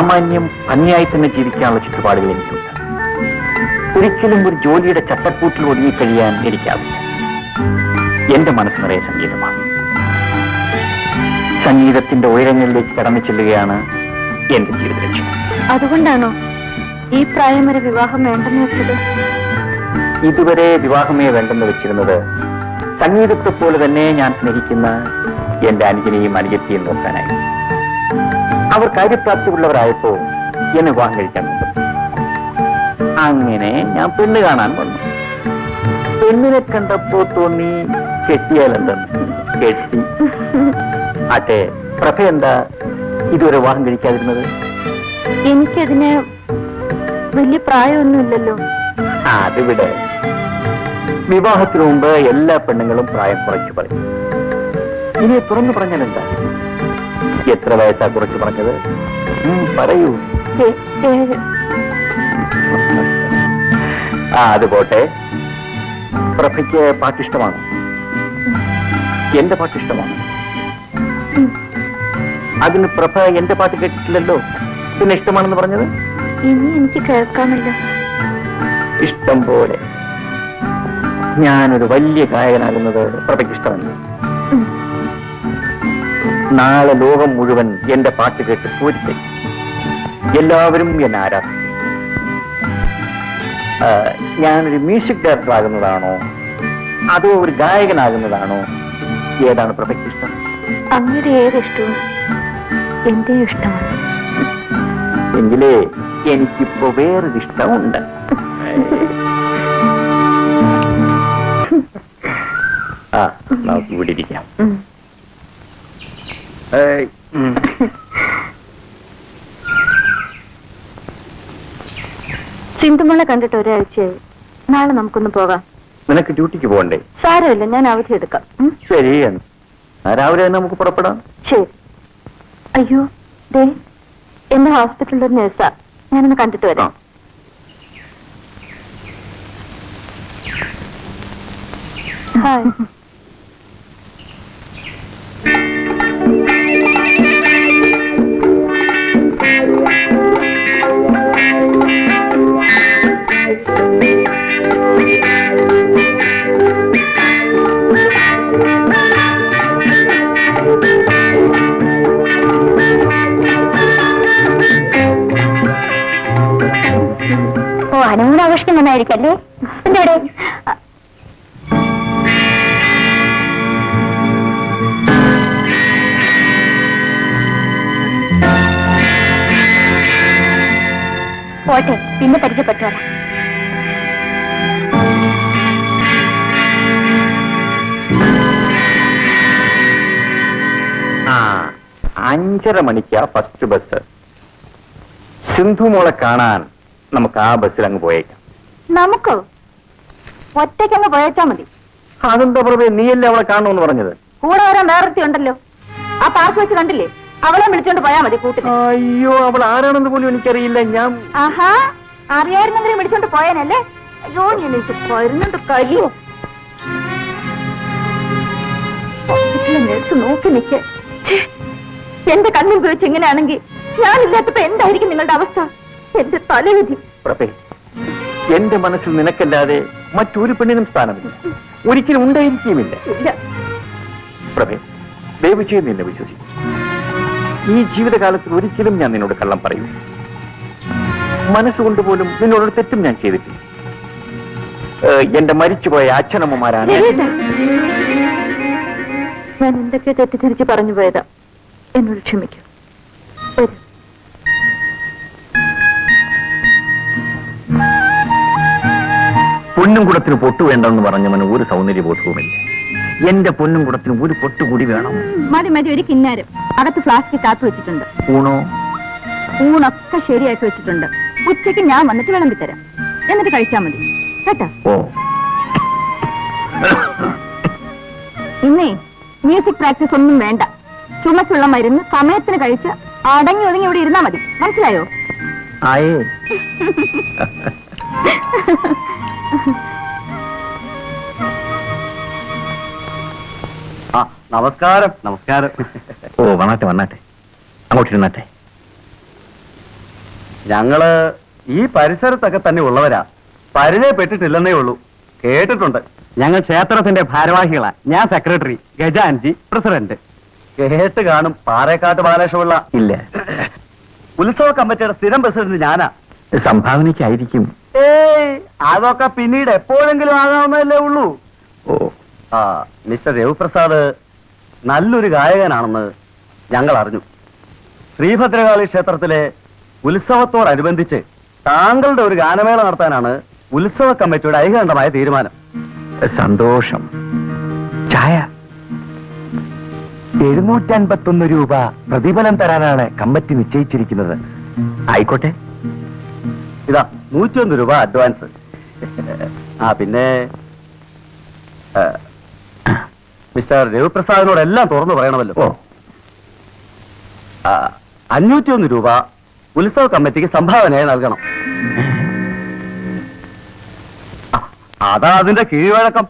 സാമാന്യം ഭംഗിയായി തന്നെ ജീവിക്കാനുള്ള ചുറ്റുപാടുകൾ എനിക്കുണ്ട്. ഒരിക്കലും ഒരു ജോലിയുടെ ചട്ടക്കൂട്ടിൽ ഒതുങ്ങിക്കഴിയാൻ എനിക്കാവില്ല. എന്റെ മനസ്സ് നിറയെ സംഗീതമാണ്. സംഗീതത്തിന്റെ ഉയരങ്ങളിലേക്ക് കടന്നു ചെല്ലുകയാണ് എന്റെ ജീവിത ലക്ഷ്യം. അതുകൊണ്ടാണോ ഈ പ്രായം വരെ വിവാഹം വേണ്ടെന്ന് വെച്ചത്? ഇതുവരെ വിവാഹമേ വേണ്ടെന്ന് വെച്ചിരുന്നത് സംഗീതത്തെ പോലെ തന്നെ ഞാൻ സ്നേഹിക്കുന്ന എന്റെ അനുജനെയും അനുജത്തിയും നോക്കാനായി. അവർ കാര്യപ്രാപ്തിയുള്ളവരായപ്പോ എന്നെ വിവാഹം കഴിക്കാൻ വന്നു. അങ്ങനെ ഞാൻ പെണ്ണ് കാണാൻ വന്നു. പെണ്ണിനെ കണ്ടപ്പോ തോന്നി കെട്ടിയാലെന്തെന്ന്. കെട്ടി. ആട്ടെ, പ്രഭ എന്താ ഇതുവരെ വിവാഹം കഴിക്കാതിരുന്നത്? എനിക്കതിന് വലിയ പ്രായമൊന്നുമില്ലല്ലോ. അതിവിടെ വിവാഹത്തിനു മുമ്പ് എല്ലാ പെണ്ണുങ്ങളും പ്രായം കുറച്ചു പറയും. ഇനി തുറന്നു പറഞ്ഞാൽ എന്താ? എത്ര വയസ്സാ കുറച്ച് പറഞ്ഞത്? പറയൂ. അത് പോട്ടെ. പ്രഭയ്ക്ക് പാട്ടിഷ്ടമാണ്. എന്റെ പാട്ടിഷ്ടമാണ്. അതിന് പ്രഭ എന്റെ പാട്ട് കേട്ടിട്ടില്ലല്ലോ. പിന്നെ ഇഷ്ടമാണെന്ന് പറഞ്ഞത്? ഇനി എനിക്ക് കേൾക്കാമല്ലോ. ഇഷ്ടം പോലെ. ഞാനൊരു വലിയ ഗായകനാകുന്നത് പ്രഭയ്ക്ക് ഇഷ്ടമല്ല. നാളെ ലോകം മുഴുവൻ എന്റെ പാട്ട് കേട്ട് പൂരിത്തെ എല്ലാവരും എന്നെ ആരാധിക്കും. ഞാനൊരു മ്യൂസിക് ഡയറക്ടർ ആകുന്നതാണോ അതോ ഒരു ഗായകനാകുന്നതാണോ? ഏതാണ് പ്രഭയ്ക്ക് ഇഷ്ടം? അങ്ങനെ ഏതിഷ്ടവും എന്റെ ഇഷ്ടമാണ്. എങ്കിലേ എനിക്കിപ്പോ വേറൊരു ഇഷ്ടമുണ്ട്. നമുക്ക് ഇവിടെ ഇരിക്കാം. സിന്ധുമോളെ കണ്ടിട്ട് ഒരാഴ്ചയായി. നാളെ നമുക്കൊന്ന് പോകാം. നിനക്ക് ഡ്യൂട്ടിക്ക് പോകണ്ടേ? സാരമില്ല, ഞാൻ അവധി എടുക്കാം. ശരി, രാവിലെ തന്നെ നമുക്ക് പുറപ്പെടാം. ശരി. അയ്യോ, ദേ എന്റെ ഹോസ്പിറ്റലിൽ ഒരു നഴ്സാ. ഞാനൊന്ന് കണ്ടിട്ട് വരാം. ഹായ്. ഹണിമൂൺ ആഘോഷിക്കാൻ നന്നായിരിക്കല്ലേ? എന്തോടെ പോട്ടെ, പിന്നെ പരിചയപ്പെട്ടോളാം. 5:30 മണിക്കാ ഫസ്റ്റ് ബസ്. സിന്ധു മോളെ കാണാൻ നമുക്ക് ആ ബസ്സിൽ അങ്ങ് പോയേക്കാം. നമുക്കോ? ഒറ്റയ്ക്കങ്ങ് പോയേച്ചാ മതി. അതെന്താ പ്രഭേ, നീയല്ലേ അവളെ കാണണമെന്ന് പറഞ്ഞത്? കൂടെ വരാൻ വേറൊരുത്തി ഉണ്ടല്ലോ. ആ പാർക്ക് വെച്ച് കണ്ടില്ലേ? അവളെ വിളിച്ചോണ്ട് പോയാ മതി കൂട്ടിന്. അയ്യോ, അവൾ ആരാണെന്ന് പോലും എനിക്കറിയില്ല. ഞാൻ ആഹാ, അറിയായിരുന്നെങ്കിലും വിളിച്ചോണ്ട് പോയാനല്ലേ? അയ്യോ, എനിക്ക് വരുന്നുണ്ട് കഴിയോ. ഹോസ്പിറ്റലിലെ നേഴ്സ് നോക്കി നിൽക്കെ. എന്റെ കണ്ണിൽ ഉപയോഗിച്ച് ഇങ്ങനെയാണെങ്കിൽ ഞാനില്ലാത്തപ്പോ എന്തായിരിക്കും നിങ്ങളുടെ അവസ്ഥ? എന്റെ തലവിധി. പ്രഭേ, എന്റെ മനസ്സിൽ നിനക്കല്ലാതെ മറ്റൊരു പെണ്ണിനും സ്ഥാനമില്ല, ഒരിക്കലും ഉണ്ടായിരിക്കുമില്ല. പ്രഭേ, ദയവ് ചെയ്ത് നിന്നെ വിശ്വസിക്കും. ഈ ജീവിതകാലത്തിൽ ഒരിക്കലും ഞാൻ നിന്നോട് കള്ളം പറയൂ. മനസ്സുകൊണ്ട് പോലും നിന്നോടൊരു തെറ്റും ഞാൻ ചെയ്തിട്ടില്ല. എന്റെ മരിച്ചുപോയ അച്ഛനമ്മമാരാണ്. ഞാൻ എന്തൊക്കെ തെറ്റിദ്ധരിച്ച് പറഞ്ഞു പോയതാ. എന്നോട് ക്ഷമിക്കൂ. വരൂ. പൊന്നും കുടത്തിന് പൊട്ടു വേണ്ടെന്ന് പറഞ്ഞവന് ഒരു സൗന്ദര്യബോധവുമില്ല. എന്റെ പൊന്നും കുടത്തിന് ഒരു പൊട്ടുകൂടി വേണം. മതി മതി, ഒരു കിന്നാരം അകത്ത് ഫ്ലാസ്കിൽ കാത്തു വെച്ചിട്ടുണ്ട്. ഊണോ? ഊണൊക്കെ ശരിയാക്കി വെച്ചിട്ടുണ്ട്. ഉച്ചയ്ക്ക് ഞാൻ വന്നിട്ട് വിളമ്പിത്തരാം. എന്നിട്ട് കഴിച്ചാൽ മതി കേട്ടോ. ഓ, ഇന്നേ മ്യൂസിക് പ്രാക്ടീസ് ഒന്നും വേണ്ട. ചുമച്ചുള്ള മരുന്ന് സമയത്തിന് കഴിച്ച് അടങ്ങി ഒതുങ്ങി ഇവിടെ ഇരുന്നാ മതി. മനസ്സിലായോ? ആയേ. നമസ്കാരം. നമസ്കാരം. ഓ, വന്നാട്ടെ വന്നാട്ടെ, അങ്ങോട്ടിരുന്നാട്ടെ. ഞങ്ങള് ഈ പരിസരത്തൊക്കെ തന്നെ ഉള്ളവരാ, പരിചയപ്പെട്ടിട്ടില്ലെന്നേ ഉള്ളൂ, കേട്ടിട്ടുണ്ട്. ഞങ്ങൾ ക്ഷേത്രത്തിന്റെ ഭാരവാഹികളാ. ഞാൻ സെക്രട്ടറി, ഗജാൻജി പ്രസിഡന്റ്. കേട്ട് കാണും. പാറേക്കാട്ട് ബാലകൃഷ്ണപിള്ള ഇല്ല, ഉത്സവ കമ്മിറ്റിയുടെ സ്ഥിരം പ്രസിഡന്റ് ഞാനാ. സംഭാവനയ്ക്കായിരിക്കും. ഏയ്, അതൊക്കെ പിന്നീട് എപ്പോഴെങ്കിലും ആകാവുന്നതല്ലേ ഉള്ളൂ. ഓ, ആ, മിസ്റ്റർ രവിപ്രസാദ് നല്ലൊരു ഗായകനാണെന്ന് ഞങ്ങൾ അറിഞ്ഞു. ശ്രീഭദ്രകാളി ക്ഷേത്രത്തിലെ ഉത്സവത്തോടനുബന്ധിച്ച് താങ്കളുടെ ഒരു ഗാനമേള നടത്താനാണ് ഉത്സവ കമ്മിറ്റിയുടെ ഐകകണ്ഠമായ തീരുമാനം. സന്തോഷം. ചായ 751 രൂപ പ്രതിഫലം തരാനാണ് കമ്മിറ്റി നിശ്ചയിച്ചിരിക്കുന്നത്. ആയിക്കോട്ടെ. ഇതാ 101 രൂപ അഡ്വാൻസ്. ആ, പിന്നെ മിസ്റ്റർ രവിപ്രസാദിനോട് എല്ലാം തുറന്നു പറയണമല്ലോ. ഓ, 501 രൂപ ഉത്സവ കമ്മിറ്റിക്ക് സംഭാവനയായി നൽകണം. അതാ അതിന്റെ കീഴ്വഴക്കം.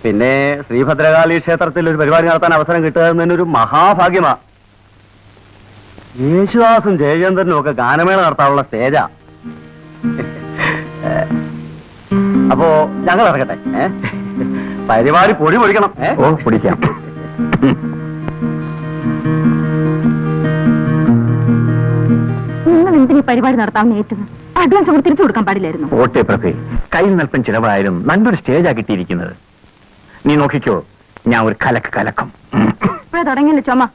പിന്നെ ശ്രീഭദ്രകാളി ക്ഷേത്രത്തിൽ ഒരു പരിപാടി നടത്താൻ അവസരം കിട്ടുക എന്നൊരു മഹാഭാഗ്യമാ. യേശുദാസും ജയചന്ദ്രനും ഒക്കെ ഗാനമേള നടത്താനുള്ള സ്റ്റേജാ. അപ്പോ ഞങ്ങൾ ഇറങ്ങട്ടെ. പരിപാടി പൊടി പൊടിക്കണം. ഓ, പിടിക്കാം. നിങ്ങൾ എന്തിനീ പരിപാടി നടത്താമെന്ന് ഏറ്റത്? അഡ്വാൻസ് അവർ തിരിച്ചു കൊടുക്കാൻ പാടില്ലായിരുന്നു. ഓട്ടെ പ്രഭേ, കയ്യിൽ നൽപ്പൻ ചിലവായാലും നല്ലൊരു സ്റ്റേജാ കിട്ടിയിരിക്കുന്നത്. നീ നോക്കിക്കോ, ഞാൻ ഒരു കലക്കം. ഇപ്പോഴേ തുടങ്ങിയല്ലോ ചുമ.